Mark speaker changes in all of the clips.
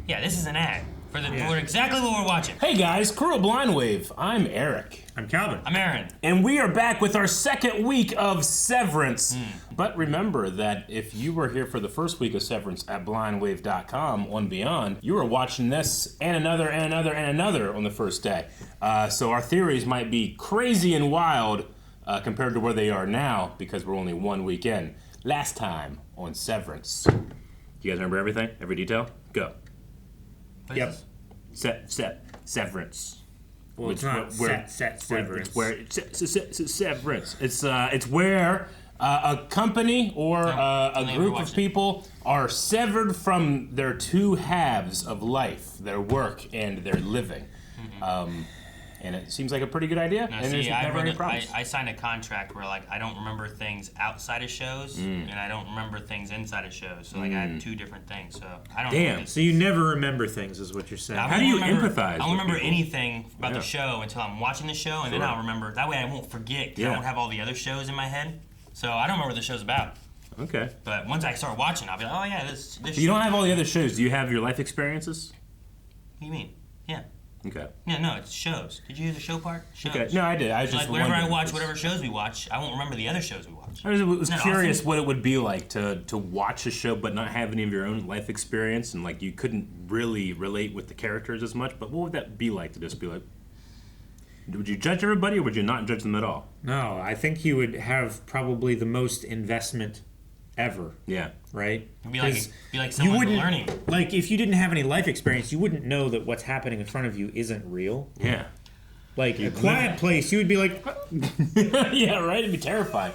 Speaker 1: Yeah, this is an ad for exactly what we're watching.
Speaker 2: Hey guys, crew of Blind Wave. I'm Eric.
Speaker 3: I'm Calvin.
Speaker 1: I'm Aaron.
Speaker 2: And we are back with our second week of Severance. But remember that if you were here for the first week of Severance at blindwave.com on Beyond, you were watching this and another and another and another on the first day. So our theories might be crazy and wild compared to where they are now because we're only 1 week in. Last time on Severance. Do you guys remember everything? Every detail? Go.
Speaker 1: Yep.
Speaker 2: Severance.
Speaker 3: Well, it's not Severance.
Speaker 2: It's Severance. It's where a company or a group of people are severed from their two halves of life, their work and their living. And it seems like a pretty good idea.
Speaker 1: Now,
Speaker 2: and there's never any problems.
Speaker 1: I signed a contract where I don't remember things outside of shows and I don't remember things inside of shows. So I had two different things. So I don't.
Speaker 2: Damn.
Speaker 3: So you never remember things, is what you're saying.
Speaker 2: How do you empathize?
Speaker 1: I don't remember anything about the show until I'm watching the show, and then I'll remember. That way I won't forget because I don't have all the other shows in my head. So I don't remember what the show's about.
Speaker 2: Okay.
Speaker 1: But once I start watching, I'll be like, oh yeah, this.
Speaker 2: You don't have all the other shows. Do you have your life experiences?
Speaker 1: What do you mean? Yeah.
Speaker 2: Okay.
Speaker 1: Yeah, no, it's shows. Did you hear the show part? Shows.
Speaker 2: Okay. No, I did. I was just
Speaker 1: whenever I watch whatever shows we watch, I won't remember the other shows we watch.
Speaker 2: I was curious what it would be like to watch a show but not have any of your own life experience and you couldn't really relate with the characters as much. But what would that be like to just be like? Would you judge everybody or would you not judge them at all?
Speaker 3: No, I think you would have probably the most investment ever.
Speaker 2: Yeah.
Speaker 3: Right?
Speaker 1: Be like someone learning.
Speaker 3: Like, if you didn't have any life experience, you wouldn't know that what's happening in front of you isn't real.
Speaker 2: Yeah.
Speaker 3: Like, a quiet place, you would be like...
Speaker 2: Yeah, right? It'd be terrifying.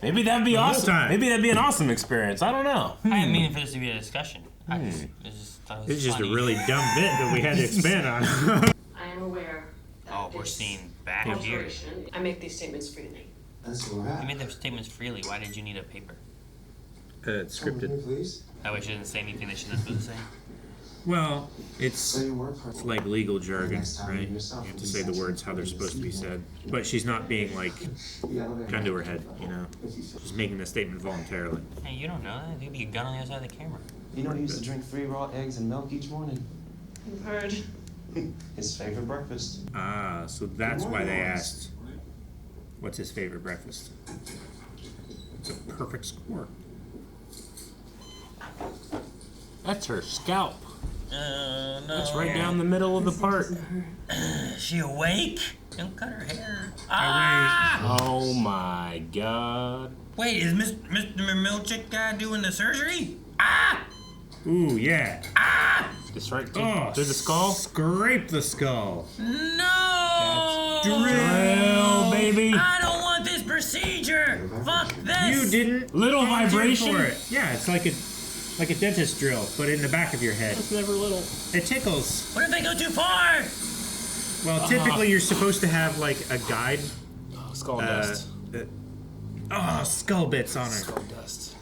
Speaker 2: Maybe that'd be awesome. Maybe that'd be an awesome experience. I don't know.
Speaker 1: I didn't mean for this to be a discussion. I just thought it was
Speaker 3: It's just a
Speaker 1: funny.
Speaker 3: really dumb bit that we had to expand on.
Speaker 4: I am aware that
Speaker 1: We're seeing back here.
Speaker 4: alteration. I make these statements freely.
Speaker 5: That's where we're at.
Speaker 1: You made those statements freely. Why did you need a paper?
Speaker 3: It's
Speaker 5: Come here,
Speaker 3: scripted.
Speaker 5: please.
Speaker 1: That way she doesn't say anything that she's not supposed to say.
Speaker 3: Well, it's
Speaker 5: Say your word first.
Speaker 3: like legal jargon,
Speaker 5: Next time
Speaker 3: right?
Speaker 5: you
Speaker 3: You
Speaker 5: yourself
Speaker 3: have to
Speaker 5: be
Speaker 3: say the
Speaker 5: sensitive
Speaker 3: words how they're
Speaker 5: to
Speaker 3: supposed to be
Speaker 5: these
Speaker 3: said.
Speaker 5: people.
Speaker 3: But she's not being, like,
Speaker 5: The elevator.
Speaker 3: gun to her head, you know? She's making the statement voluntarily.
Speaker 1: Hey, you don't know that. There'd be a gun on the other side of the camera.
Speaker 5: You know he used to drink 3 raw eggs and milk each morning?
Speaker 4: You've heard.
Speaker 5: His favorite breakfast.
Speaker 3: Ah, so that's why they asked, what's his favorite breakfast? It's a perfect score.
Speaker 2: That's her scalp.
Speaker 1: No.
Speaker 2: That's right down the middle of the part.
Speaker 1: Is she awake? Don't cut her hair.
Speaker 2: Oh my god.
Speaker 1: Wait, is Mr. Milchick guy doing the surgery?
Speaker 3: Ooh, yeah.
Speaker 2: Just right through the skull.
Speaker 3: Scrape the skull.
Speaker 1: No!
Speaker 2: Drill, baby.
Speaker 1: I don't want this procedure. Fuck this.
Speaker 3: You didn't.
Speaker 2: Little
Speaker 3: volunteer
Speaker 2: vibration?
Speaker 3: for it. Yeah, it's like a dentist drill, but in the back of your head.
Speaker 2: It's never little.
Speaker 3: It tickles.
Speaker 1: What if they go too far?
Speaker 3: Well, typically you're supposed to have like a guide.
Speaker 2: Skull dust.
Speaker 3: Skull bits on her.
Speaker 2: Skull dust.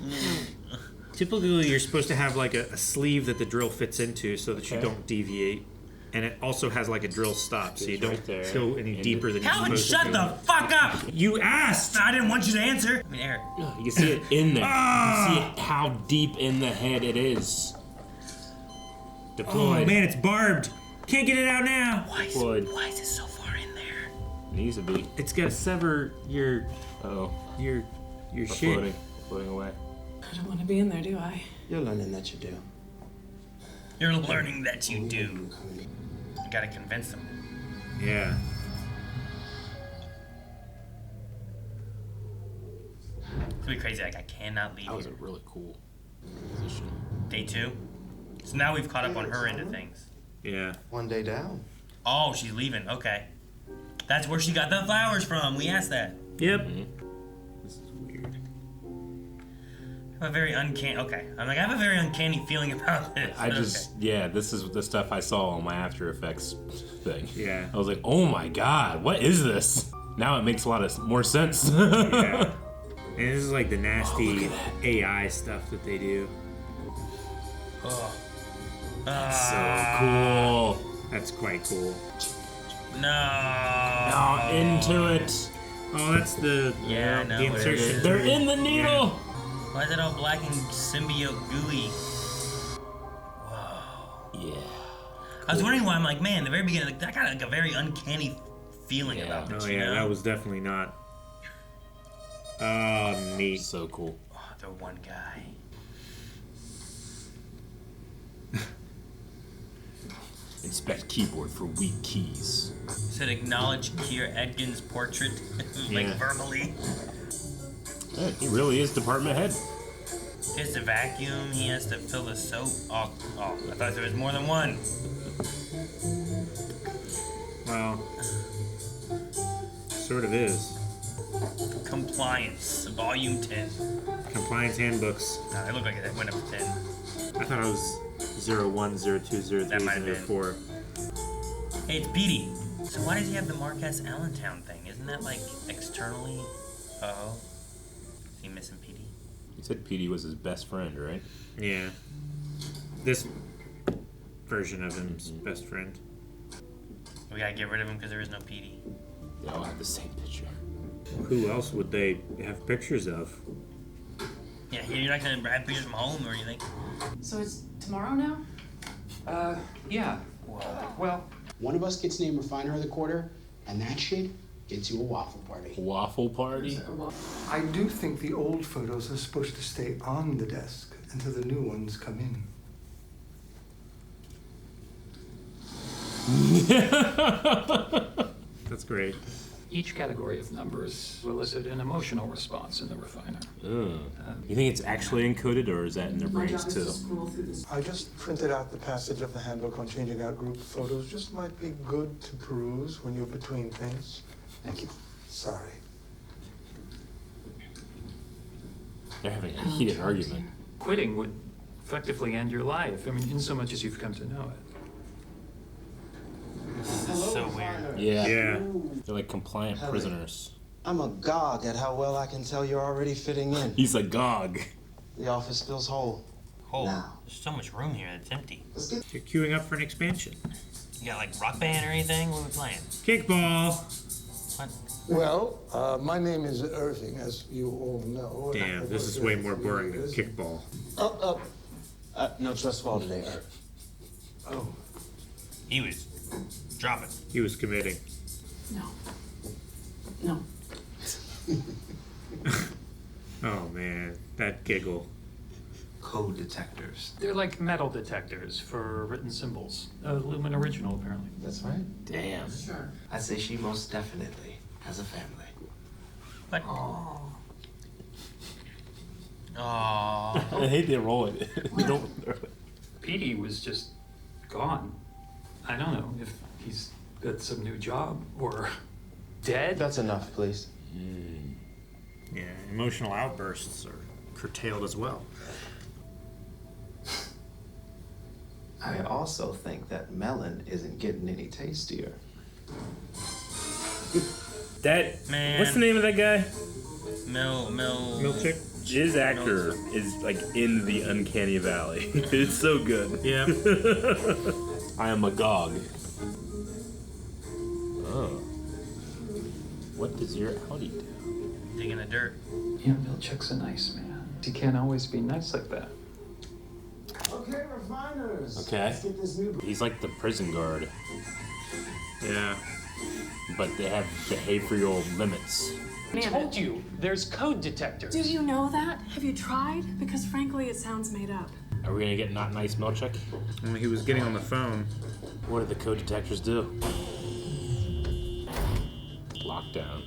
Speaker 3: Typically you're supposed to have like a sleeve that the drill fits into so that you
Speaker 2: Okay.
Speaker 3: don't deviate. And it also has like a drill stop so you
Speaker 2: It's
Speaker 3: don't
Speaker 2: right there.
Speaker 3: go any deeper than you're
Speaker 1: Calvin,
Speaker 3: supposed
Speaker 1: shut
Speaker 3: to.
Speaker 1: the fuck up!
Speaker 3: You asked!
Speaker 1: I didn't want you to answer. I mean, Eric.
Speaker 2: You can see it in there. You can see how deep in the head it is.
Speaker 3: Oh
Speaker 2: Deployed.
Speaker 3: man, it's barbed. Can't get it out now.
Speaker 1: Why
Speaker 2: Deployed.
Speaker 1: is it so far in there?
Speaker 2: Needs to be.
Speaker 3: It's gotta sever your
Speaker 2: We're
Speaker 3: shit.
Speaker 2: floating away.
Speaker 4: I don't want to be in there, do I?
Speaker 5: You're learning that you do.
Speaker 1: You're learning that you do. You gotta convince them.
Speaker 3: Yeah.
Speaker 1: It's gonna be crazy. Like, I cannot leave
Speaker 2: That was a
Speaker 1: here.
Speaker 2: really cool position.
Speaker 1: Day 2. So now we've caught up on her end of things.
Speaker 3: Yeah.
Speaker 5: One day down.
Speaker 1: Oh, she's leaving. Okay. That's where she got the flowers from. We asked that.
Speaker 3: Yep.
Speaker 2: This is weird.
Speaker 1: I have a very uncanny. Okay. I have a very uncanny feeling about this.
Speaker 2: This is the stuff I saw on my After Effects thing.
Speaker 3: Yeah.
Speaker 2: I was like, oh my god, what is this? Now it makes a lot more sense.
Speaker 3: Yeah. And this is like the nasty AI stuff that they do.
Speaker 1: Oh.
Speaker 2: So cool.
Speaker 3: That's quite cool.
Speaker 1: No.
Speaker 2: Now into it.
Speaker 3: Oh, that's the
Speaker 1: Yeah, I know
Speaker 3: the
Speaker 1: what it
Speaker 3: insertion.
Speaker 1: is.
Speaker 2: They're in the needle.
Speaker 1: Why is it all black and symbiote gooey?
Speaker 2: Yeah.
Speaker 1: I was wondering why. I'm like, man, the very beginning, like, that got like a very uncanny feeling
Speaker 2: Yeah.
Speaker 1: about this.
Speaker 3: Oh
Speaker 1: you
Speaker 3: yeah,
Speaker 1: know?
Speaker 3: that was definitely not. Oh, neat.
Speaker 2: So cool.
Speaker 1: Oh, the one guy.
Speaker 2: Inspect keyboard for weak keys.
Speaker 1: Said acknowledge Keir Edgin's portrait, like
Speaker 3: Yeah.
Speaker 1: verbally.
Speaker 2: Yeah, he really is department head.
Speaker 1: He has to vacuum. He has to fill the soap. Oh, I thought there was more than one.
Speaker 3: Well, sort of is.
Speaker 1: Compliance, volume 10.
Speaker 3: Compliance handbooks.
Speaker 1: Nah, they look like it went up to 10.
Speaker 3: I thought it was 01, 02, 03,
Speaker 1: That might have been.
Speaker 3: 04.
Speaker 1: Hey, it's Petey. So why does he have the Marquess Allentown thing? Isn't that like externally? Uh-oh. Is he missing Petey?
Speaker 2: He said Petey was his best friend, right?
Speaker 3: Yeah. This version of him's best friend.
Speaker 1: We gotta get rid of him because there is no Petey.
Speaker 2: They all have the same picture.
Speaker 3: Who else would they have pictures of?
Speaker 1: Yeah, you're not gonna have pictures from home or anything.
Speaker 4: So it's tomorrow now?
Speaker 6: Yeah. Well,
Speaker 7: One of us gets named Refiner of the Quarter, and that shit gets you a waffle party.
Speaker 2: Waffle party?
Speaker 8: I do think the old photos are supposed to stay on the desk until the new ones come in.
Speaker 3: That's great.
Speaker 6: each category of numbers will elicit an emotional response in the refiner.
Speaker 2: You think it's actually encoded, or is that in their brains too?
Speaker 8: I just printed out the passage of the handbook on changing out group photos. Just might be good to peruse when you're between things.
Speaker 7: Thank you.
Speaker 8: Sorry.
Speaker 2: They're having a heated argument.
Speaker 6: Quitting would effectively end your life, I mean, in so much as you've come to know it.
Speaker 1: So weird.
Speaker 2: Yeah.
Speaker 3: Yeah.
Speaker 2: They're like compliant
Speaker 5: Hell yeah.
Speaker 2: prisoners.
Speaker 5: I'm agog at how well I can tell you're already fitting in.
Speaker 2: He's a gog.
Speaker 5: The office feels whole.
Speaker 1: Oh,
Speaker 5: Now.
Speaker 1: there's so much room here that's empty.
Speaker 5: Let's get
Speaker 3: You're queuing up for an expansion.
Speaker 1: You got like rock band or anything? What are we playing?
Speaker 3: Kickball!
Speaker 1: What?
Speaker 8: Well, my name is Irving, as you all know.
Speaker 3: Damn, this is way more boring than kickball.
Speaker 5: no trust fall today, Ert.
Speaker 8: Oh.
Speaker 1: He was dropping.
Speaker 3: He was committing.
Speaker 4: No. No.
Speaker 3: Oh man, that giggle.
Speaker 5: Code detectors.
Speaker 6: They're like metal detectors for written symbols. A Lumon original, apparently.
Speaker 5: That's right.
Speaker 2: Damn.
Speaker 4: Sure.
Speaker 5: I say she most definitely has a family.
Speaker 1: What?
Speaker 4: Oh.
Speaker 1: Aww.
Speaker 2: I hate they roll it. They don't.
Speaker 6: Petey was just gone. I don't know if he's got some new job or dead.
Speaker 5: That's enough, please.
Speaker 3: Yeah, emotional outbursts are curtailed as well.
Speaker 5: I also think that melon isn't getting any tastier.
Speaker 2: That
Speaker 1: Man.
Speaker 2: What's the name of that guy?
Speaker 3: Milkshake?
Speaker 2: His actor is like in the uncanny valley. It's so good.
Speaker 3: Yeah.
Speaker 2: I am agog. Oh. What does your Audi do?
Speaker 1: Digging the dirt.
Speaker 6: Yeah, Milchick's a nice man. He can't always be nice like that.
Speaker 7: Okay, refiners.
Speaker 2: Okay.
Speaker 7: Let's get this new.
Speaker 2: He's like the prison guard,
Speaker 3: Yeah.
Speaker 2: but they have behavioral limits.
Speaker 6: I told you, there's code detectors.
Speaker 4: Do you know that? Have you tried? Because frankly, it sounds made up.
Speaker 2: Are we gonna get not nice Milchek?
Speaker 3: When he was getting on the phone.
Speaker 2: What do the code detectors do? Lockdown.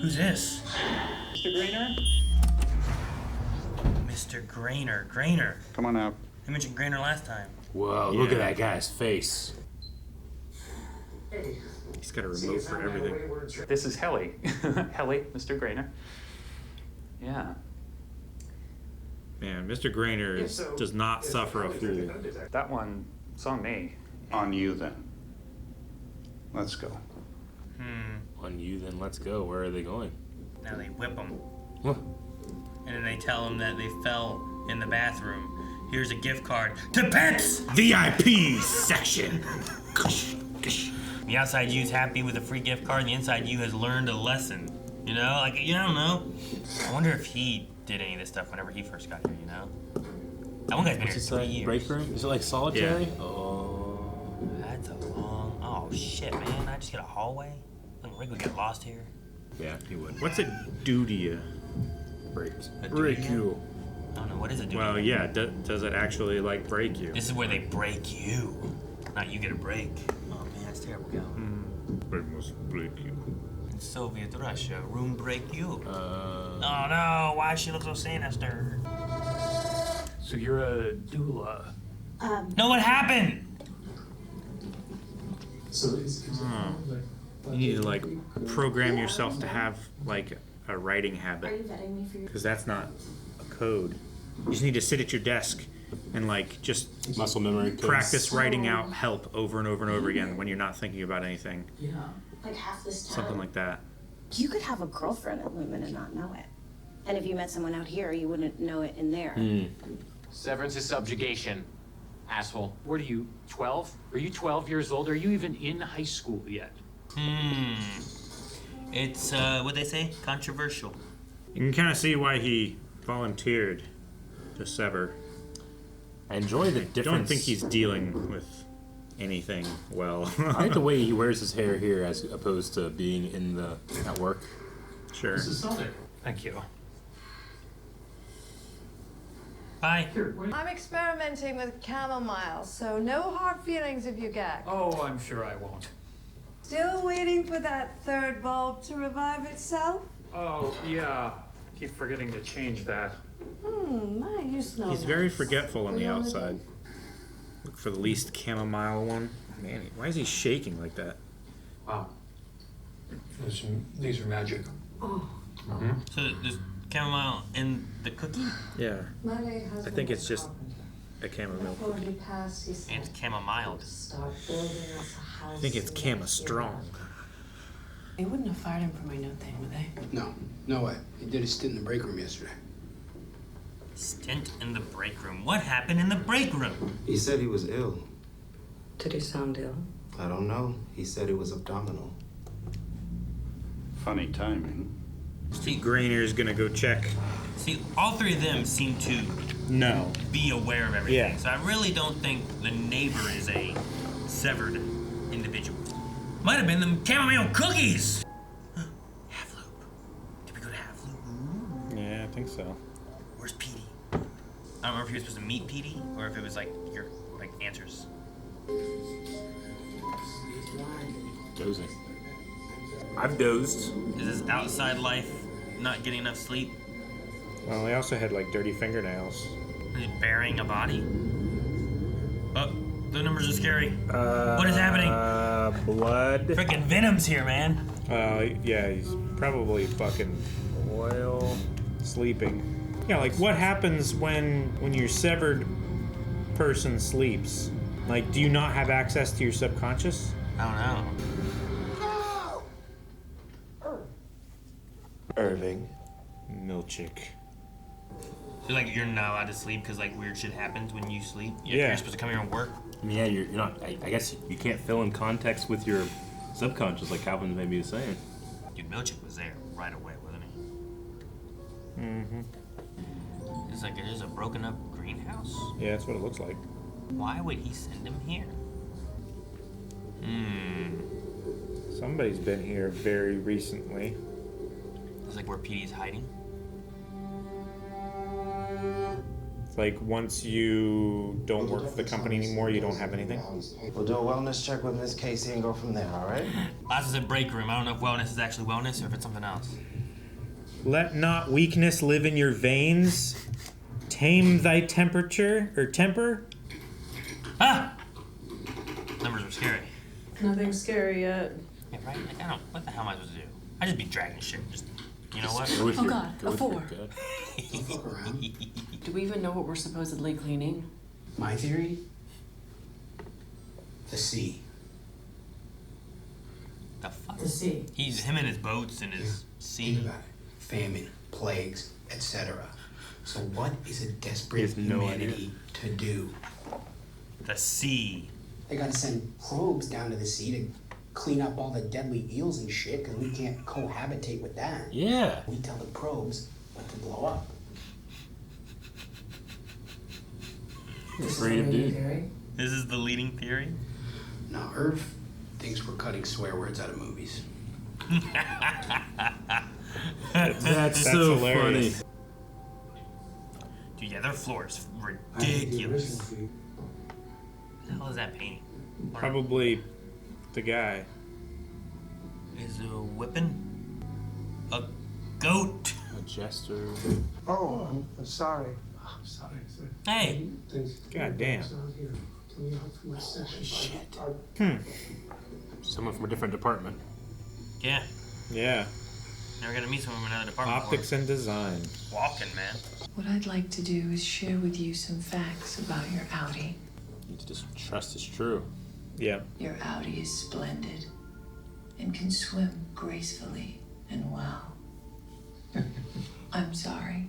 Speaker 1: Who's this?
Speaker 6: Mr. Grainer?
Speaker 1: Mr. Grainer. Grainer.
Speaker 9: Come on out.
Speaker 1: I mentioned Grainer last time.
Speaker 2: Whoa, look at
Speaker 3: Yeah.
Speaker 2: that guy's face.
Speaker 3: He's got a remote for everything.
Speaker 6: This is Helly. Helly, Mr. Grainer. Yeah.
Speaker 3: Man, Mr. Grainer does not suffer a fool.
Speaker 6: That one, it's on me.
Speaker 9: On you then. Let's go.
Speaker 2: On you, then let's go. Where are they going?
Speaker 1: Now they whip him.
Speaker 2: What?
Speaker 1: And then they tell him that they fell in the bathroom. Here's a gift card to Pets!
Speaker 2: VIP section.
Speaker 1: The outside you's happy with a free gift card, and the inside you has learned a lesson. You know? Like, I don't know. I wonder if he did any of this stuff whenever he first got here, you know? That one guy's been
Speaker 2: What's
Speaker 1: here
Speaker 2: it
Speaker 1: 3
Speaker 2: say?
Speaker 1: years.
Speaker 2: Break room? Is it like solitary?
Speaker 3: Yeah.
Speaker 2: Oh.
Speaker 1: That's a long. Oh shit, man! I just get a hallway. Like Rick would get lost here.
Speaker 2: Yeah, he would.
Speaker 3: What's it do to you?
Speaker 2: Breaks.
Speaker 1: A
Speaker 3: Break
Speaker 1: duty?
Speaker 3: you.
Speaker 1: I don't know what is it.
Speaker 3: Well, yeah. Does it actually like break you?
Speaker 1: This is where they break you, not you get a break. Oh man, that's terrible, Gal.
Speaker 3: It must break you.
Speaker 1: In Soviet Russia, room break you.
Speaker 2: Uh,
Speaker 1: Oh no! Why does she look so sinister?
Speaker 6: So you're a doula.
Speaker 1: No, what happened?
Speaker 3: You need to like program yourself to have like a writing habit, because that's not a code. You just need to sit at your desk and like just
Speaker 2: muscle memory.
Speaker 3: practice writing out help over and over and over again when you're not thinking about anything.
Speaker 10: Yeah. Like half this time.
Speaker 3: Something like that.
Speaker 10: You could have a girlfriend at Lumon and not know it. And if you met someone out here, you wouldn't know it in there.
Speaker 11: Severance is subjugation, asshole.
Speaker 6: What are you, 12? Are you 12 years old? Are you even in high school yet?
Speaker 1: It's what they say, controversial.
Speaker 3: You can kind of see why he volunteered to sever.
Speaker 2: I enjoy the difference.
Speaker 3: I don't think he's dealing with anything well.
Speaker 2: I like the way he wears his hair here as opposed to being at work.
Speaker 3: Sure.
Speaker 6: Thank you.
Speaker 1: Bye.
Speaker 12: I'm experimenting with chamomile, so no hard feelings if you gag.
Speaker 6: Oh, I'm sure I won't.
Speaker 12: Still waiting for that third bulb to revive itself?
Speaker 6: Oh, yeah. Keep forgetting to change that.
Speaker 12: I used to know.
Speaker 3: He's very forgetful on the outside. Look for the least chamomile one. Man, why is he shaking like that?
Speaker 6: Wow. These are magic.
Speaker 12: Oh.
Speaker 1: So there's chamomile in the cookie?
Speaker 3: Yeah. I think it's just a chamomile cookie.
Speaker 1: And it's chamomile.
Speaker 3: I think it's chama strong.
Speaker 4: They wouldn't have fired him for my note thing, would they?
Speaker 7: No, no way. He did a stint in the break room yesterday.
Speaker 1: Stint in the break room. What happened in the break room?
Speaker 5: He said he was ill.
Speaker 4: Did he sound ill?
Speaker 5: I don't know. He said it was abdominal.
Speaker 9: Funny timing.
Speaker 1: See,
Speaker 3: Grainer's gonna go check.
Speaker 1: See, all three of them seem to
Speaker 3: No.
Speaker 1: be aware of everything.
Speaker 3: Yeah.
Speaker 1: So I really don't think the neighbor is a severed individual. Might have been them chamomile cookies! Half Loop. Did we go to Half Loop?
Speaker 3: Yeah, I think so.
Speaker 1: Where's Petey? I don't remember if he was supposed to meet Petey or if it was like your answers.
Speaker 2: Dozing. I've dozed.
Speaker 1: Is this outside life not getting enough sleep?
Speaker 3: Well, he also had like dirty fingernails.
Speaker 1: Is he burying a body? Oh, the numbers are scary. What is happening?
Speaker 3: Blood.
Speaker 1: Freaking Venom's here, man.
Speaker 3: Yeah, he's probably fucking oil sleeping. Yeah, like what happens when your severed person sleeps? Like, do you not have access to your subconscious?
Speaker 1: I don't know.
Speaker 5: Irving.
Speaker 3: Milchick.
Speaker 1: So like you're not allowed to sleep because like weird shit happens when you sleep?
Speaker 3: Yeah.
Speaker 1: You're supposed to come here and work?
Speaker 2: I mean, yeah, you're not. I guess you can't fill in context with your subconscious, like Calvin maybe was saying.
Speaker 1: Dude, Milchick was there right away, wasn't he?
Speaker 3: Mm-hmm.
Speaker 1: It's like there's a broken up greenhouse?
Speaker 3: Yeah, that's what it looks like.
Speaker 1: Why would he send him here?
Speaker 3: Somebody's been here very recently.
Speaker 1: It's like where Petey's hiding.
Speaker 3: It's like once you don't work for the company anymore, you don't have anything.
Speaker 5: We'll do a wellness check with Miss Casey and go from there, all right?
Speaker 1: Last is a break room. I don't know if wellness is actually wellness or if it's something else.
Speaker 3: Let not weakness live in your veins. Tame thy temperature or temper.
Speaker 1: Ah! Numbers are scary.
Speaker 12: Nothing scary yet.
Speaker 1: Yeah, right? Like, I don't. What the hell am I supposed to do? I just be dragging shit. Just, you know what?
Speaker 4: Oh God, a 4.
Speaker 7: Fuck around.
Speaker 4: Do we even know what we're supposedly cleaning?
Speaker 7: My theory? The sea.
Speaker 1: The fuck?
Speaker 4: The sea.
Speaker 1: He's him and his boats and his sea.
Speaker 7: Think about it. Famine, plagues, etc. So what is a
Speaker 3: He
Speaker 7: desperate
Speaker 3: has no
Speaker 7: humanity to do?
Speaker 1: The sea.
Speaker 7: They gotta send probes down to the sea to clean up all the deadly eels and shit, because we can't cohabitate with that.
Speaker 2: Yeah.
Speaker 7: We tell the probes what to blow up.
Speaker 2: Creative dude.
Speaker 1: This is the leading theory?
Speaker 7: No, Irv thinks we're cutting swear words out of movies.
Speaker 2: That's so
Speaker 3: hilarious.
Speaker 2: funny.
Speaker 1: Dude, yeah, their floor is ridiculous. What the hell is that painting?
Speaker 3: Probably the guy.
Speaker 1: Is a whipping? A goat.
Speaker 2: A jester.
Speaker 8: Oh, I'm sorry. I'm sorry, sir.
Speaker 1: Hey.
Speaker 3: God damn.
Speaker 2: Shit. Someone from a different department.
Speaker 1: Yeah.
Speaker 3: Yeah.
Speaker 1: Never gonna meet someone from another department.
Speaker 3: Optics and design.
Speaker 1: Walken, man.
Speaker 13: What I'd like to do is share with you some facts about your Audi.
Speaker 2: You need to just trust it's true.
Speaker 3: Yeah.
Speaker 13: Your Audi is splendid and can swim gracefully and well. I'm sorry.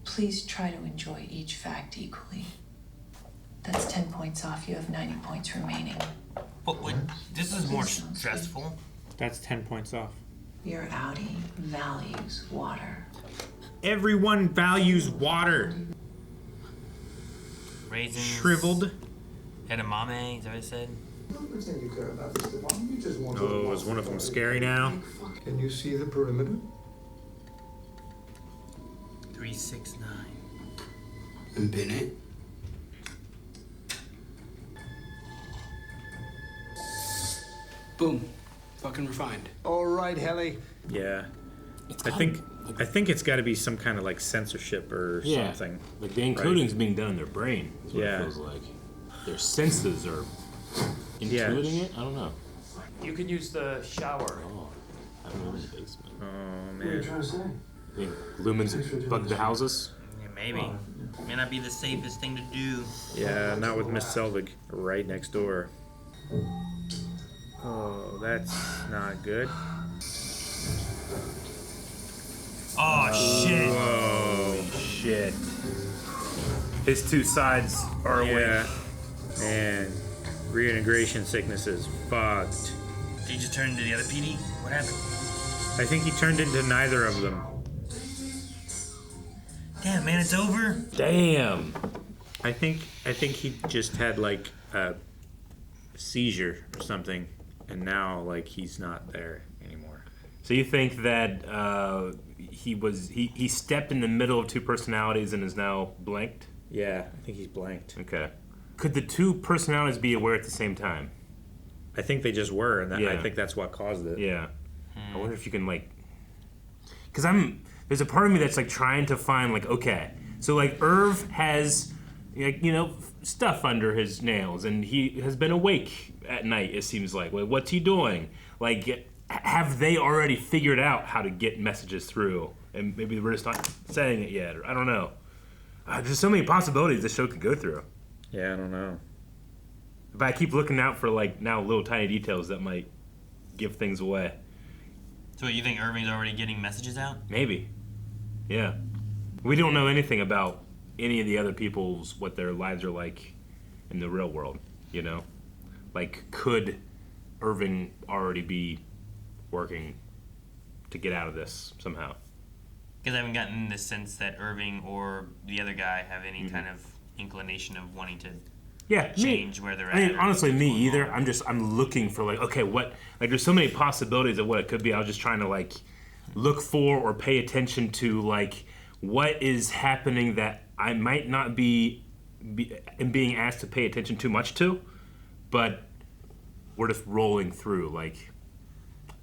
Speaker 13: Please try to enjoy each fact equally. That's 10 points off. You have 90 points remaining.
Speaker 1: But wait, this is more stressful.
Speaker 3: That's 10 points off.
Speaker 13: Your Audi values water.
Speaker 3: Everyone values water.
Speaker 1: Raisins.
Speaker 3: Shriveled.
Speaker 1: Edamame, is that what it said?
Speaker 3: Oh, is one of them scary now?
Speaker 8: Can you see the perimeter?
Speaker 1: 369.
Speaker 7: And Bennett? Boom. Fucking refined.
Speaker 8: All right, Helly.
Speaker 3: Yeah. I think it's got to be some kind of like censorship or something.
Speaker 2: Like the encoding's being done in their brain. Is what it feels like. Their senses are intuiting it. I don't know.
Speaker 6: You could use the shower.
Speaker 2: Oh, I don't know in the basement.
Speaker 3: Oh
Speaker 8: What are you
Speaker 3: man.
Speaker 8: trying to say?
Speaker 2: I think Lumon's bugged the houses.
Speaker 1: Yeah, maybe. May not be the safest thing to do.
Speaker 3: Yeah, not with Miss Selvig right next door. Oh, that's not good.
Speaker 1: Oh, shit.
Speaker 3: Whoa.
Speaker 2: Shit. His two sides are awake.
Speaker 3: Man, reintegration sickness is fucked.
Speaker 1: Did he just turn into the other PD? What happened?
Speaker 3: I think he turned into neither of them.
Speaker 1: Damn, man, it's over.
Speaker 2: Damn.
Speaker 3: I think he just had like a seizure or something, and now like he's not there anymore.
Speaker 2: So you think that he stepped in the middle of two personalities and is now blanked?
Speaker 3: Yeah, I think he's blanked.
Speaker 2: Okay. Could the two personalities be aware at the same time?
Speaker 3: I think they just were, and
Speaker 2: Yeah.
Speaker 3: I think that's what caused it.
Speaker 2: Yeah. I wonder if you can like, because there's a part of me that's like trying to find like, okay, so like Irv has, like, stuff under his nails, and he has been awake at night. It seems like, well, what's he doing? Like, have they already figured out how to get messages through, and maybe we're just not saying it yet, or I don't know. There's so many possibilities this show could go through.
Speaker 3: Yeah, I don't know.
Speaker 2: But I keep looking out for like now little tiny details that might give things away.
Speaker 1: So you think Irving's already getting messages out?
Speaker 2: Maybe. Yeah. We don't know anything about any of the other people's, what their lives are like in the real world, Like, could Irving already be working to get out of this somehow?
Speaker 1: Because I haven't gotten the sense that Irving or the other guy have any kind of inclination of wanting to change where they're at.
Speaker 2: I mean, honestly, me either. I'm looking for like, okay, what, like there's so many possibilities of what it could be. I was just trying to like look for or pay attention to like what is happening that I might not be being asked to pay attention too much to, but we're just rolling through. Like,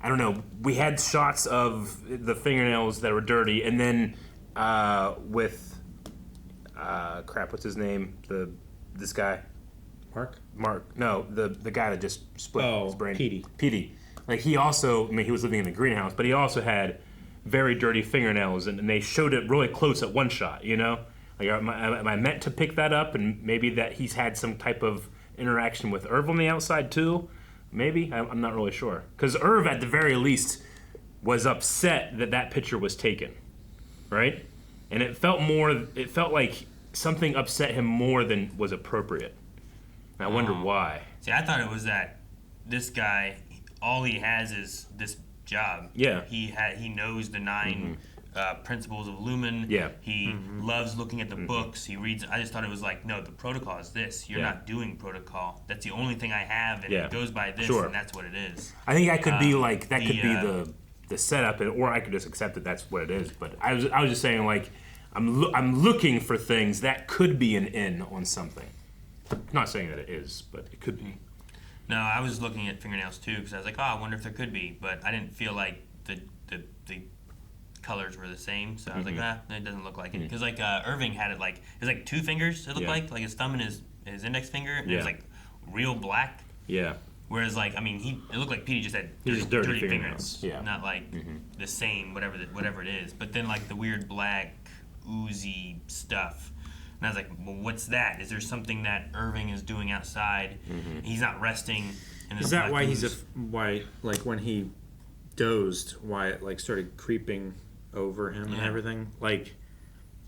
Speaker 2: I don't know. We had shots of the fingernails that were dirty, and then with what's his name? This guy. Mark. No, the guy that just split his brain. Petey. Like, he also, he was living in a greenhouse, but he also had very dirty fingernails, and they showed it really close at one shot, Like, am I meant to pick that up, and maybe that he's had some type of interaction with Irv on the outside too? Maybe? I'm not really sure. Because Irv, at the very least, was upset that picture was taken, right? And it felt like something upset him more than was appropriate. And I wonder why.
Speaker 1: See, I thought it was that this guy, all he has is this job.
Speaker 2: Yeah.
Speaker 1: He knows the 9 principles of Lumon.
Speaker 2: Yeah.
Speaker 1: He loves looking at the books. He reads. I just thought it was like, no, the protocol is this. You're not doing protocol. That's the only thing I have, and it goes by this, and that's what it is.
Speaker 2: I think that could be like that could be the setup, or I could just accept that that's what it is. But I was just saying like I'm looking for things that could be an in on something. Not saying that it is, but it could be.
Speaker 1: No, I was looking at Fingernails too because I was like, oh, I wonder if there could be, but I didn't feel like the colors were the same, so I was like, it doesn't look like it. Because like Irving had it like it was like 2 fingers. It looked like his thumb and his index finger, and it was like real black.
Speaker 2: Yeah.
Speaker 1: Whereas like I mean it looked like Petey just had dirty fingernails. Yeah. Not like the same whatever it is. But then like the weird black oozy stuff. And I was like, well, what's that? Is there something that Irving is doing outside? He's not resting. In his
Speaker 3: is that
Speaker 1: black
Speaker 3: why
Speaker 1: ooze.
Speaker 3: why like when he dozed, why it like started creeping over him and everything? Like,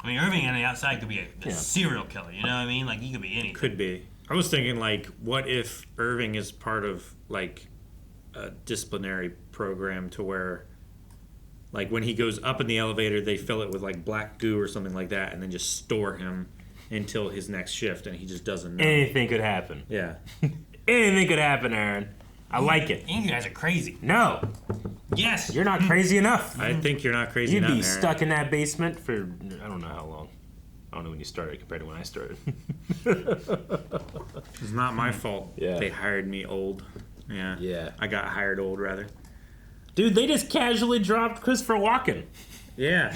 Speaker 1: I mean, Irving on the outside could be a serial killer. You know what I mean? Like he could be anything.
Speaker 3: Could be. I was thinking like, what if Irving is part of like a disciplinary program to where, like when he goes up in the elevator, they fill it with like black goo or something like that, and then just store him until his next shift, and he just doesn't know.
Speaker 2: Anything could happen.
Speaker 3: Yeah.
Speaker 2: Anything could happen, Aaron. I like it.
Speaker 1: You guys are crazy.
Speaker 2: No.
Speaker 1: Yes.
Speaker 2: You're not crazy enough.
Speaker 3: I think you're not crazy
Speaker 2: You'd
Speaker 3: enough,
Speaker 2: be
Speaker 3: Aaron.
Speaker 2: stuck in that basement for I don't know how long. I don't know when you started compared to when I started.
Speaker 3: It's not my fault.
Speaker 2: Yeah.
Speaker 3: They hired me old. Yeah.
Speaker 2: Yeah.
Speaker 3: I got hired old, rather.
Speaker 2: Dude, they just casually dropped Christopher Walken.
Speaker 3: Yeah.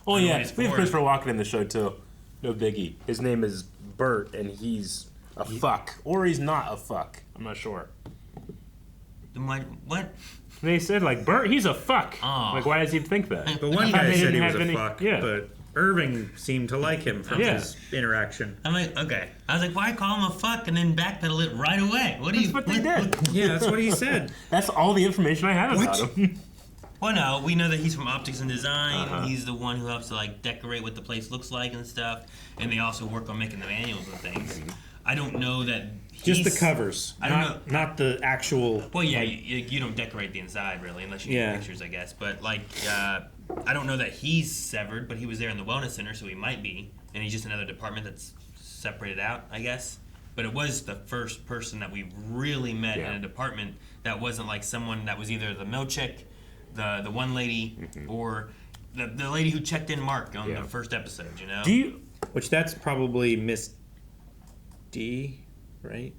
Speaker 2: Oh yeah, we have Christopher Walken in the show too. No biggie. His name is Bert, and he's a fuck, or he's not a fuck. I'm not sure.
Speaker 1: What?
Speaker 2: They said like Bert, he's a fuck.
Speaker 1: Oh.
Speaker 2: Like why does he think that?
Speaker 3: The one guy said he was a fuck,
Speaker 2: Yeah.
Speaker 3: but Irving seemed to like him from his interaction.
Speaker 1: I'm like, okay. I was like, why call him a fuck and then backpedal it right away?
Speaker 2: That's what they did.
Speaker 3: Yeah, that's what he said.
Speaker 2: That's all the information I have about him.
Speaker 1: Well, no, we know that he's from optics and design. He's the one who helps to like decorate what the place looks like and stuff. And they also work on making the manuals and things. I don't know that he's...
Speaker 3: Just the covers.
Speaker 1: I don't know.
Speaker 3: Not the actual...
Speaker 1: Well, yeah, you don't decorate the inside, really, unless you get pictures, I guess. But, like, I don't know that he's severed, but he was there in the wellness center, so he might be. And he's just another department that's separated out, I guess. But it was the first person that we really met in a department that wasn't like someone that was either the mill chick, the one lady, or the lady who checked in Mark on the first episode, you know?
Speaker 3: Which that's probably Miss D, right?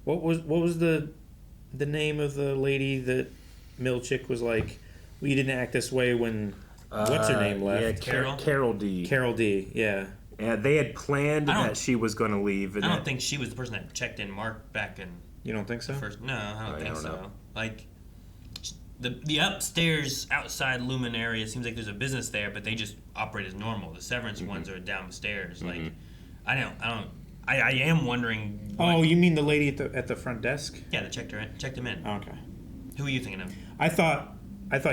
Speaker 3: What was the name of the lady that Milchick was like, well, you didn't act this way when what's her name left?
Speaker 2: Yeah, Carol D.
Speaker 3: Carol D, yeah.
Speaker 2: Yeah, they had planned that she was going to leave. And
Speaker 1: I don't think she was the person that checked in Mark back in.
Speaker 3: You don't think so?
Speaker 1: No, I don't think so.
Speaker 2: Know.
Speaker 1: Like the upstairs outside Lumon area seems like there's a business there, but they just operate as normal. The Severance ones are downstairs. Like I am wondering.
Speaker 3: Oh, you mean the lady at the front desk?
Speaker 1: Yeah, that checked him in.
Speaker 3: Okay.
Speaker 1: Who are you thinking of?
Speaker 3: I thought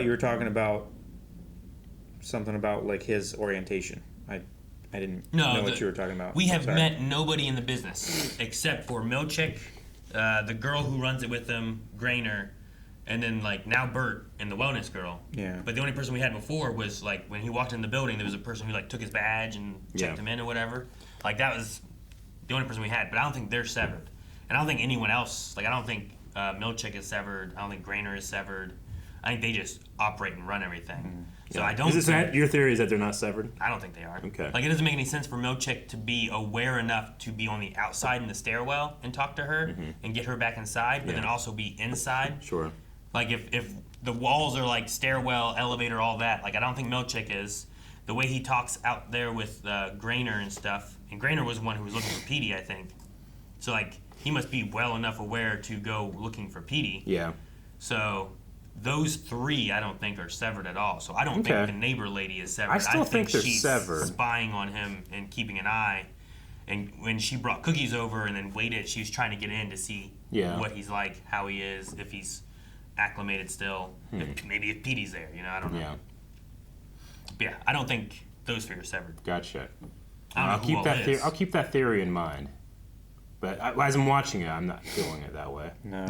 Speaker 3: you were talking about something about like his orientation. I didn't know what you were talking about.
Speaker 1: We have met nobody in the business except for Milchick, the girl who runs it with him, Grainer, and then like now Bert and the wellness girl.
Speaker 3: Yeah.
Speaker 1: But the only person we had before was like when he walked in the building, there was a person who like took his badge and checked him in or whatever. Like that was the only person we had. But I don't think they're severed, and I don't think anyone else. Like I don't think Milchick is severed. I don't think Grainer is severed. I think they just operate and run everything. So I don't.
Speaker 2: Is that your theory? Is that they're not severed?
Speaker 1: I don't think they are.
Speaker 2: Okay.
Speaker 1: Like it doesn't make any sense for Milchick to be aware enough to be on the outside in the stairwell and talk to her and get her back inside, but then also be inside.
Speaker 2: Sure.
Speaker 1: Like if the walls are like stairwell, elevator, all that. Like I don't think Milchick is. The way he talks out there with Grainer and stuff, and Grainer was one who was looking for Petey, I think. So like he must be well enough aware to go looking for Petey.
Speaker 2: Yeah.
Speaker 1: So. Those three, I don't think, are severed at all. So I don't think the neighbor lady is severed.
Speaker 2: I still think they're
Speaker 1: she's
Speaker 2: severed.
Speaker 1: Spying on him and keeping an eye. And when she brought cookies over and then waited, she was trying to get in to see what he's like, how he is, if he's acclimated still, maybe if Petey's there. You know, I don't know.
Speaker 2: Yeah.
Speaker 1: But yeah, I don't think those three are severed.
Speaker 2: Gotcha.
Speaker 1: I'll keep that.
Speaker 2: I'll keep that theory in mind. But as I'm watching it, I'm not feeling it that way.
Speaker 3: No.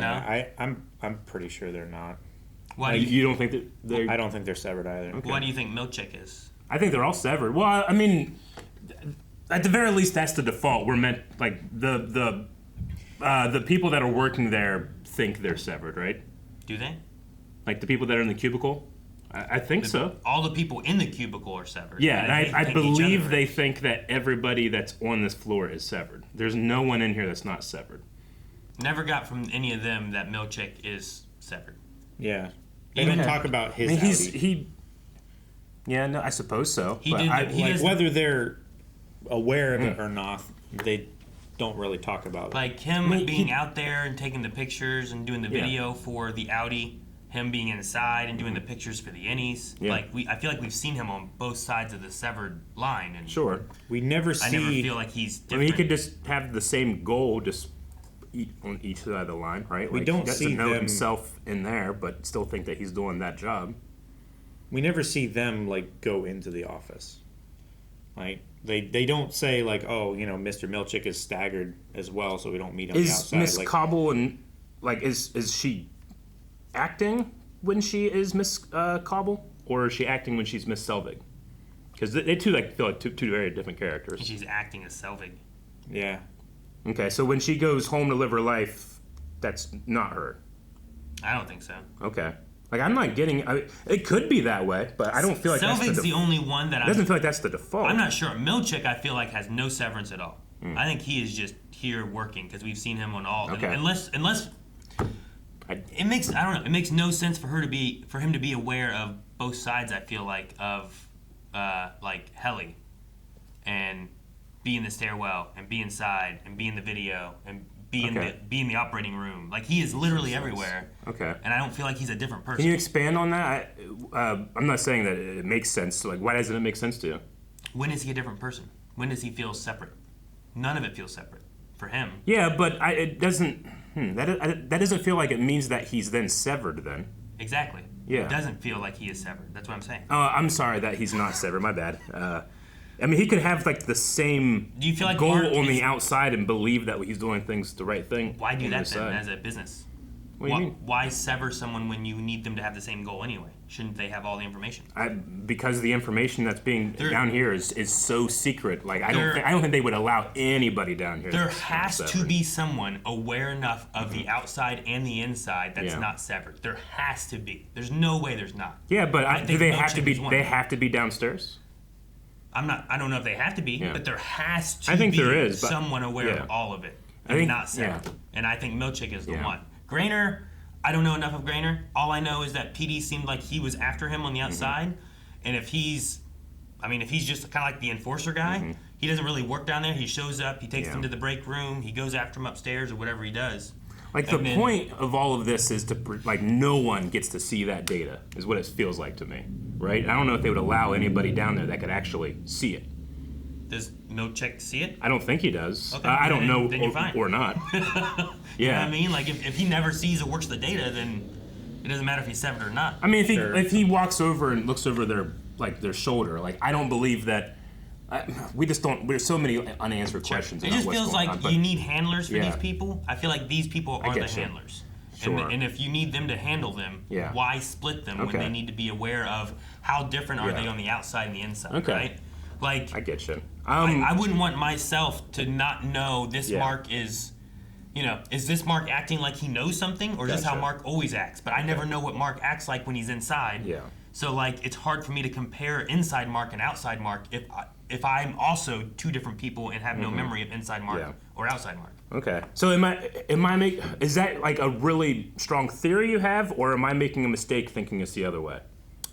Speaker 3: I'm pretty sure they're not.
Speaker 1: Why
Speaker 2: you don't think that they're?
Speaker 3: I don't think they're severed either.
Speaker 1: Why do you think Milchick is?
Speaker 2: I think they're all severed. Well, I mean, at the very least, that's the default. We're meant like the people that are working there think they're severed, right?
Speaker 1: Do they?
Speaker 2: Like the people that are in the cubicle. I think so.
Speaker 1: All the people in the cubicle are severed.
Speaker 2: Yeah, and I believe they
Speaker 1: is.
Speaker 2: think that everybody that's on this floor is severed. There's no one in here that's not severed.
Speaker 1: Never got from any of them that Milchick is severed.
Speaker 3: Yeah. They don't talk about his Audi.
Speaker 2: Yeah, no, I suppose so.
Speaker 3: Whether they're aware of it or not, they don't really talk about it.
Speaker 1: Like him being out there and taking the pictures and doing the video for the Audi, him being inside and doing the pictures for the innies.
Speaker 2: Yeah.
Speaker 1: Like I feel like we've seen him on both sides of the severed line. And
Speaker 2: Sure.
Speaker 3: We never see.
Speaker 1: I never feel like he's different.
Speaker 2: I mean, he could just have the same goal, just on each side of the line, right?
Speaker 3: We don't
Speaker 2: he gets
Speaker 3: see
Speaker 2: to know
Speaker 3: them
Speaker 2: himself in there, but still think that he's doing that job.
Speaker 3: We never see them like go into the office. Like they don't say like, oh, you know, Mr. Milchick is staggered as well, so we don't meet him outside.
Speaker 2: Is Miss Cobble and like is she acting when she is Miss Cobble, or is she acting when she's Miss Selvig? Because they two like feel like two very different characters.
Speaker 1: And she's acting as Selvig.
Speaker 3: Yeah.
Speaker 2: Okay, so when she goes home to live her life, that's not her.
Speaker 1: I don't think so.
Speaker 2: Okay. Like I'm not getting. It could be that way, but I don't feel like
Speaker 1: Selvig's the only one that
Speaker 2: it doesn't feel like that's the default.
Speaker 1: I'm not sure. Milchick, I feel like, has no severance at all. I think he is just here working because we've seen him on all.
Speaker 2: Okay.
Speaker 1: Unless it makes I don't know. It makes no sense for him to be aware of both sides. I feel like of like Helly, and be in the stairwell and be inside and be in the video and be in the operating room. Like he is literally everywhere.
Speaker 2: Okay.
Speaker 1: And I don't feel like he's a different person.
Speaker 2: Can you expand on that? I'm not saying that it makes sense. So like, why doesn't it make sense to you?
Speaker 1: When is he a different person? When does he feel separate? None of it feels separate for him.
Speaker 2: Yeah, but it doesn't. That doesn't feel like it means that he's then severed. Then.
Speaker 1: Exactly.
Speaker 2: Yeah.
Speaker 1: It doesn't feel like he is severed. That's what I'm saying.
Speaker 2: I'm sorry that he's not severed. My bad. I mean, he could have like the same
Speaker 1: do you feel like
Speaker 2: goal
Speaker 1: Mark
Speaker 2: on the
Speaker 1: is,
Speaker 2: outside and believe that he's doing things the right thing.
Speaker 1: Why do that then as a business?
Speaker 2: What do you mean?
Speaker 1: Why sever someone when you need them to have the same goal anyway? Shouldn't they have all the information?
Speaker 2: Because the information that's being down here is so secret. Like I don't think they would allow anybody down here.
Speaker 1: There has to be someone aware enough of the outside and the inside that's
Speaker 2: Yeah.
Speaker 1: not severed. There has to be. There's no way there's not.
Speaker 2: Yeah, but do they have to be?
Speaker 1: is one.
Speaker 2: They have to be downstairs.
Speaker 1: I don't know if they have to be, but there has to
Speaker 2: I think
Speaker 1: be
Speaker 2: there is, but-
Speaker 1: someone aware
Speaker 2: yeah.
Speaker 1: of all of it.
Speaker 2: I
Speaker 1: And
Speaker 2: think-
Speaker 1: not severed.
Speaker 2: yeah.
Speaker 1: And I think Milchick is the
Speaker 2: Yeah.
Speaker 1: one. Grainer, I don't know enough of Grainer. All I know is that PD seemed like he was after him on the outside. And if he's just kind of like the enforcer guy, he doesn't really work down there. He shows up, he takes them to the break room, he goes after him upstairs or whatever he does.
Speaker 2: Like the point of all of this is to like no one gets to see that data is what it feels like to me, right? I don't know if they would allow anybody down there that could actually see it.
Speaker 1: Does Milchick see it?
Speaker 2: I don't think he does.
Speaker 1: Okay,
Speaker 2: I don't know
Speaker 1: then you're fine.
Speaker 2: or not.
Speaker 1: You know what I mean? Like if he never sees or works the data, then it doesn't matter if he's severed or not.
Speaker 2: I mean, if he walks over and looks over their shoulder, like I don't believe that. We just don't. There's so many unanswered questions.
Speaker 1: It
Speaker 2: about
Speaker 1: just
Speaker 2: what's
Speaker 1: feels
Speaker 2: going
Speaker 1: like
Speaker 2: on,
Speaker 1: you need handlers for
Speaker 2: yeah.
Speaker 1: these people. I feel like these people are the
Speaker 2: get you.
Speaker 1: handlers.
Speaker 2: Sure.
Speaker 1: And if you need them to handle them,
Speaker 2: Yeah.
Speaker 1: why split them when
Speaker 2: Okay.
Speaker 1: they need to be aware of how different are
Speaker 2: Yeah.
Speaker 1: they on the outside and the inside,
Speaker 2: Okay.
Speaker 1: right? Like
Speaker 2: I get you.
Speaker 1: I wouldn't want myself to not know this
Speaker 2: Yeah.
Speaker 1: Mark is, is this Mark acting like he knows something, or is this how
Speaker 2: Gotcha.
Speaker 1: Mark always acts? But I never know what Mark acts like when he's inside.
Speaker 2: Yeah.
Speaker 1: So like it's hard for me to compare inside Mark and outside Mark if I'm also two different people and have no memory of inside Mark
Speaker 2: Yeah.
Speaker 1: or outside Mark.
Speaker 2: Okay. So is that like a really strong theory you have, or am I making a mistake thinking it's the other way?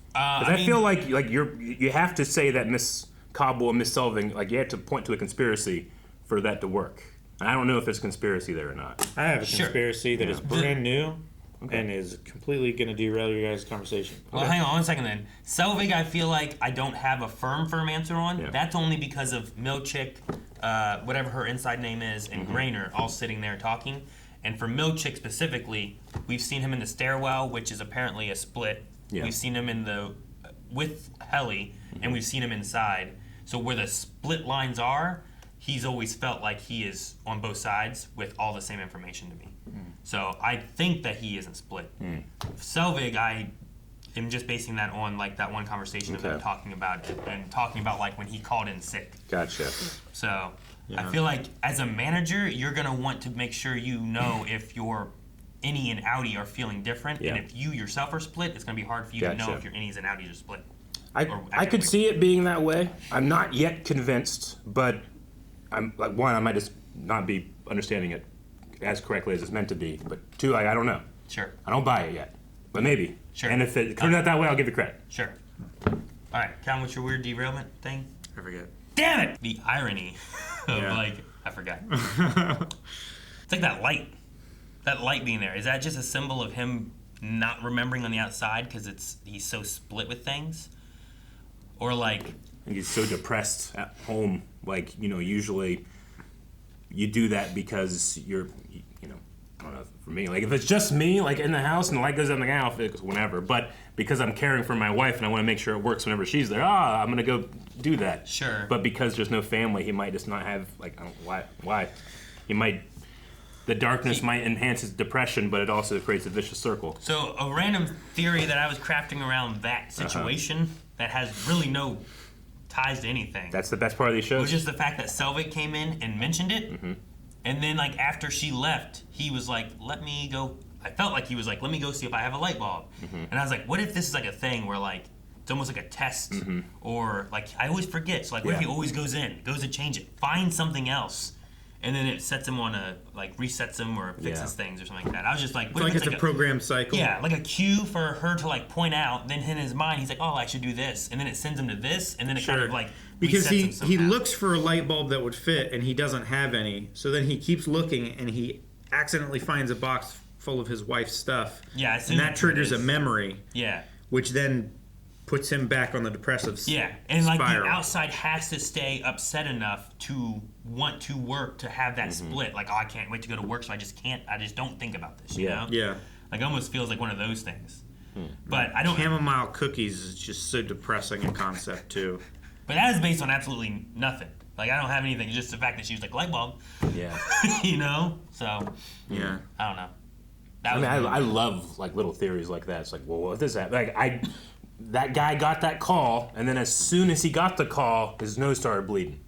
Speaker 2: Because I feel like you have to say that Miss Cobble and Miss Selvig, like you have to point to a conspiracy for that to work. And I don't know if there's a conspiracy there or not.
Speaker 3: I have a conspiracy that
Speaker 2: Yeah.
Speaker 3: is brand new and is completely going to derail your guys' conversation.
Speaker 1: Well, hang on one second then. Selvig, I feel like I don't have a firm answer on.
Speaker 2: Yeah.
Speaker 1: That's only because of Milchick, whatever her inside name is, and Grainer all sitting there talking. And for Milchick specifically, we've seen him in the stairwell, which is apparently a split.
Speaker 2: Yeah.
Speaker 1: We've seen him with Helly, and we've seen him inside. So where the split lines are, he's always felt like he is on both sides with all the same information to me. So I think that he isn't split. Selvig, I am just basing that on like that one conversation of them talking about it and talking about like when he called in sick.
Speaker 2: Gotcha.
Speaker 1: So I feel like as a manager, you're gonna want to make sure you know if your innie and outie are feeling different, and if you yourself are split, it's gonna be hard for you to know if your innies and outies are split.
Speaker 2: I could see it being that way. I'm not yet convinced, but I'm like, one, I might just not be understanding it as correctly as it's meant to be. But two, I don't know.
Speaker 1: Sure.
Speaker 2: I don't buy it yet, but maybe.
Speaker 1: Sure.
Speaker 2: And if it turns out that way, I'll give you credit.
Speaker 1: Sure. All right, Calvin, what's your weird derailment thing?
Speaker 3: I forget.
Speaker 1: Damn it! The irony of like, I forgot. It's like that light. That light being there. Is that just a symbol of him not remembering on the outside because he's so split with things? Or like...
Speaker 2: And he's so depressed at home. Like, usually you do that because you're, I don't know, for me, like if it's just me, like in the house and the light goes on the outfit, whenever, but because I'm caring for my wife and I want to make sure it works whenever she's there, I'm going to go do that.
Speaker 1: Sure.
Speaker 2: But because there's no family, he might just not have, like, I don't know, why? He might, the darkness might enhance his depression, but it also creates a vicious circle.
Speaker 1: So a random theory that I was crafting around that situation that has really no ties to anything.
Speaker 2: That's the best part of these shows.
Speaker 1: Was just the fact that Selvig came in and mentioned it, and then like after she left, he was like, "Let me go." I felt like he was like, "Let me go see if I have a light bulb," and I was like, "What if this is like a thing where like it's almost like a test, or like I always forget. So like, what if he always goes to change it, find something else?" And then it sets him on a, like, resets him or fixes things or something like that. I was just like...
Speaker 3: It's like it's a programmed cycle.
Speaker 1: Yeah, like a cue for her to, like, point out. Then in his mind, he's like, oh, I should do this. And then it sends him to this. And then it kind of, like,
Speaker 3: because
Speaker 1: resets him somehow.
Speaker 3: he looks for a light bulb that would fit, and he doesn't have any. So then he keeps looking, and he accidentally finds a box full of his wife's stuff.
Speaker 1: Yeah,
Speaker 3: and that triggers a memory.
Speaker 1: Yeah.
Speaker 3: Which then puts him back on the depressive spiral.
Speaker 1: Yeah, and like the outside has to stay upset enough to want to work to have that split. Like, oh, I can't wait to go to work, so I just don't think about this, you know?
Speaker 3: Yeah.
Speaker 1: Like, it almost feels like one of those things. But I don't...
Speaker 3: Chamomile cookies is just so depressing a concept, too.
Speaker 1: But that is based on absolutely nothing. Like, I don't have anything, just the fact that she was like, light bulb.
Speaker 2: Yeah.
Speaker 1: You know? So...
Speaker 3: Yeah.
Speaker 1: I don't know.
Speaker 2: I love, like, little theories like that. It's like, well, what is that? Like, that guy got that call, and then as soon as he got the call, his nose started bleeding.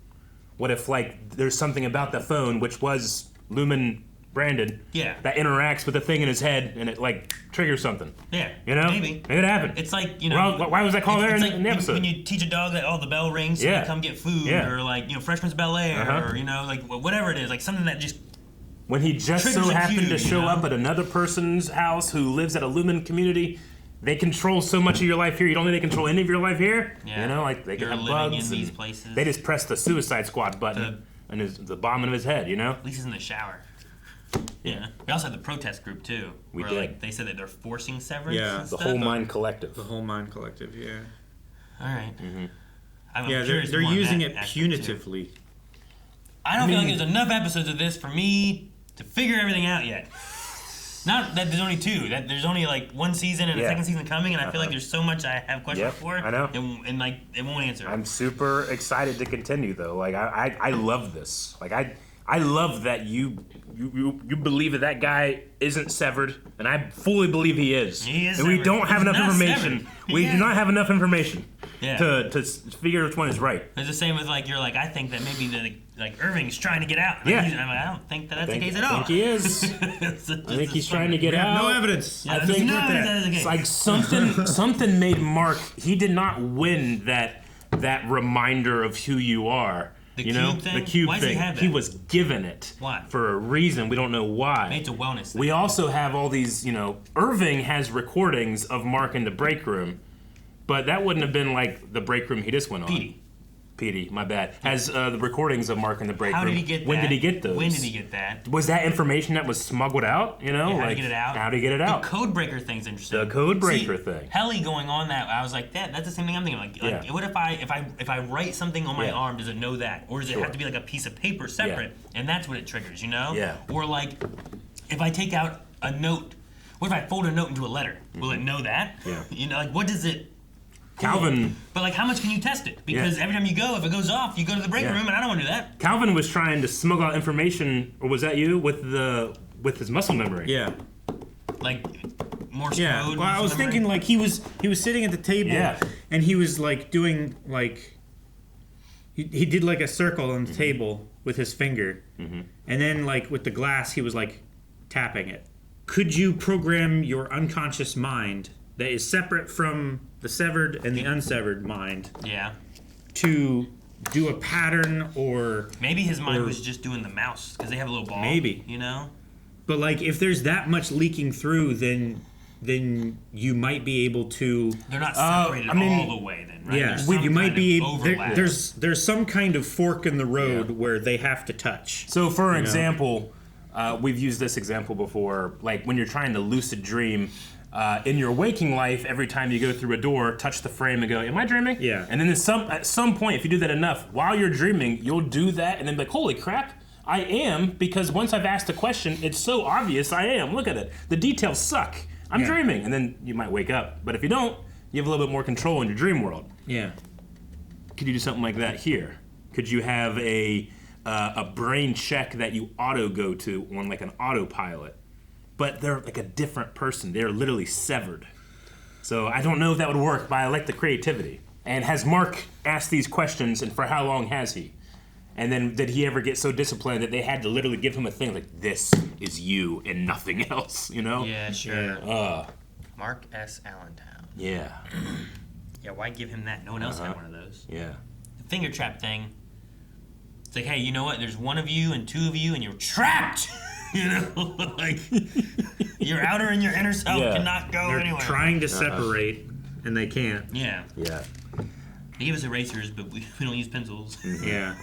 Speaker 2: What if, like, there's something about the phone, which was Lumon branded, that interacts with the thing in his head, and it, like, triggers something?
Speaker 1: Yeah.
Speaker 2: You know?
Speaker 1: Maybe.
Speaker 2: It happened.
Speaker 1: It's like, you know...
Speaker 2: Well, why was that call there in the episode?
Speaker 1: When you teach a dog that, the bell rings, so they come get food, or, like, Freshman's Bel Air, or, like, whatever it is, like, something that just...
Speaker 2: When he just so happened to show up at another person's house who lives at a Lumon community... They control so much of your life here. You don't think they control any of your life here?
Speaker 1: Yeah.
Speaker 2: You know, like they can have bugs.
Speaker 1: In these places.
Speaker 2: They just press the Suicide Squad button and the bomb in his head. You know.
Speaker 1: At least he's in the shower. Yeah. We also had the protest group too.
Speaker 2: We
Speaker 1: where,
Speaker 2: did.
Speaker 1: Like, they said that they're forcing severance.
Speaker 3: Yeah.
Speaker 1: And
Speaker 2: The
Speaker 1: stuff.
Speaker 2: Whole Mind Collective.
Speaker 3: The Whole Mind Collective. Yeah.
Speaker 1: All right. I'm
Speaker 3: they're using it punitively.
Speaker 1: I don't feel like there's enough episodes of this for me to figure everything out yet. Not that there's only two. That there's only like one season and a second season coming, and I feel like there's so much I have questions for.
Speaker 2: I know.
Speaker 1: And like it won't answer.
Speaker 2: I'm super excited to continue though. Like I love this. Like I love that you believe that guy isn't severed, and I fully believe he is.
Speaker 1: He is.
Speaker 2: And we don't have enough information. We do not have enough information.
Speaker 1: Yeah.
Speaker 2: To figure which one is right.
Speaker 1: It's the same with like you're like I think that maybe Irving's trying to get out.
Speaker 2: Yeah.
Speaker 1: And I'm like I don't think that's the case at all.
Speaker 2: I think he is. I think he's trying to get out.
Speaker 3: No evidence.
Speaker 1: Yeah,
Speaker 2: I think
Speaker 1: it's
Speaker 2: like something made Mark. He did not win that reminder of who you are.
Speaker 1: The
Speaker 2: you
Speaker 1: cube
Speaker 2: know,
Speaker 1: thing?
Speaker 2: the cube
Speaker 1: Why does
Speaker 2: thing.
Speaker 1: he have that?
Speaker 2: He was given it.
Speaker 1: Why?
Speaker 2: For a reason. We don't know why.
Speaker 1: Maybe it's a wellness thing.
Speaker 2: We also have all these. Irving has recordings of Mark in the break room. But that wouldn't have been like the break room he just went on. Petey, my bad. Has the recordings of Mark in the break room.
Speaker 1: How did he get that?
Speaker 2: When did he get those?
Speaker 1: When did he get that?
Speaker 2: Was that information that was smuggled out?
Speaker 1: Yeah, how did he get it out?
Speaker 2: How did he get it out?
Speaker 1: The code breaker thing's interesting.
Speaker 2: The code breaker thing.
Speaker 1: Helly going on that, I was like, that's the same thing I'm thinking. Like what if I write something on my arm, does it know that? Or does it have to be like a piece of paper separate? And that's what it triggers, you know?
Speaker 2: Yeah.
Speaker 1: Or like, if I take out a note, what if I fold a note into a letter? Will it know that?
Speaker 2: Yeah.
Speaker 1: Like what does it...
Speaker 2: Calvin.
Speaker 1: But like, how much can you test it? Because every time you go, if it goes off, you go to the break room, and I don't want to do that.
Speaker 2: Calvin was trying to smuggle out information, or was that you, with his muscle memory?
Speaker 3: Yeah.
Speaker 1: Like Morse
Speaker 3: Yeah.
Speaker 1: code.
Speaker 3: Well, I was thinking like he was sitting at the table, and he was like doing like he did like a circle on the table with his finger, and then like with the glass, he was like tapping it. Could you program your unconscious mind that is separate from the severed and the unsevered mind?
Speaker 1: Yeah.
Speaker 3: To do a pattern, or
Speaker 1: maybe his mind was just doing the mouse because they have a little ball.
Speaker 3: Maybe.
Speaker 1: You know.
Speaker 3: But like, if there's that much leaking through, then you might be able to.
Speaker 1: They're not separated all the way, then, right?
Speaker 3: Yeah, you might be able.
Speaker 1: overlap.
Speaker 3: There's some kind of fork in the road where they have to touch.
Speaker 2: So, for example, we've used this example before. Like when you're trying to lucid dream. In your waking life, every time you go through a door, touch the frame and go, am I dreaming?
Speaker 3: Yeah.
Speaker 2: And then at some point, if you do that enough, while you're dreaming, you'll do that and then be like, holy crap, I am, because once I've asked a question, it's so obvious I am. Look at it. The details suck. I'm dreaming. And then you might wake up. But if you don't, you have a little bit more control in your dream world.
Speaker 3: Yeah.
Speaker 2: Could you do something like that here? Could you have a brain check that you auto go to on like an autopilot? But they're like a different person. They're literally severed. So I don't know if that would work, but I like the creativity. And has Mark asked these questions, and for how long has he? And then did he ever get so disciplined that they had to literally give him a thing like, this is you and nothing else, you know?
Speaker 1: Yeah, sure. Mark S. Allentown.
Speaker 2: Yeah.
Speaker 1: Yeah, why give him that? No one else had one of those.
Speaker 2: Yeah.
Speaker 1: The finger trap thing. It's like, hey, you know what? There's one of you and two of you, and you're trapped. You know, like your outer and your inner self cannot go
Speaker 3: They're
Speaker 1: anywhere.
Speaker 3: trying to separate, and they can't.
Speaker 1: Yeah.
Speaker 2: Yeah.
Speaker 1: They give us erasers, but we don't use pencils.
Speaker 3: Yeah.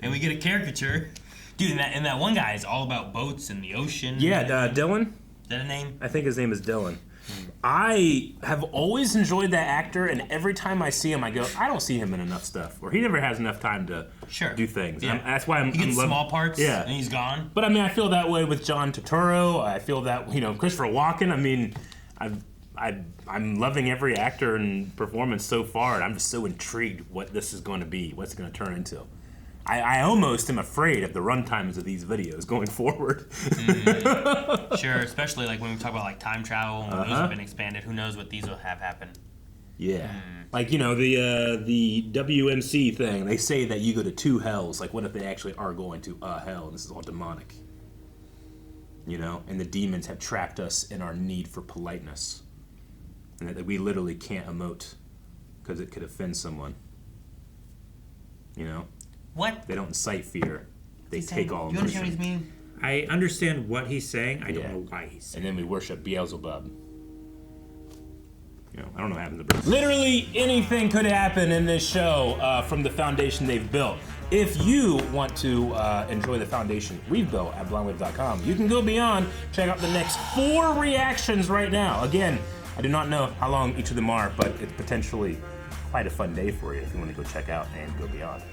Speaker 1: And we get a caricature. Dude, and that one guy is all about boats and the ocean.
Speaker 2: Yeah, Dylan?
Speaker 1: Is that a name?
Speaker 2: I think his name is Dylan. I have always enjoyed that actor, and every time I see him, I go, I don't see him in enough stuff. Or he never has enough time to do things.
Speaker 1: Yeah.
Speaker 2: That's why I'm
Speaker 1: He gets
Speaker 2: loving,
Speaker 1: small parts,
Speaker 2: yeah.
Speaker 1: and he's gone.
Speaker 2: But I mean, I feel that way with John Turturro. I feel that, Christopher Walken. I mean, I'm loving every actor and performance so far, and I'm just so intrigued what this is going to be, what's going to turn into. I almost am afraid of the runtimes of these videos going forward.
Speaker 1: Sure, especially like when we talk about like time travel and when those have been expanded. Who knows what these will have happen?
Speaker 2: Yeah, like the WMC thing. They say that you go to two hells. Like, what if they actually are going to a hell and this is all demonic? And the demons have trapped us in our need for politeness, and that we literally can't emote because it could offend someone.
Speaker 1: What?
Speaker 2: They don't incite fear. They take all
Speaker 1: emotion. You understand what he's mean?
Speaker 3: I understand what he's saying. I don't know why he's saying.
Speaker 2: And then we worship Beelzebub. I don't know what happened to Bruce. Literally anything could happen in this show from the foundation they've built. If you want to enjoy the foundation we've built at blindwave.com, you can go beyond. Check out the next 4 reactions right now. Again, I do not know how long each of them are, but it's potentially quite a fun day for you if you want to go check out and go beyond.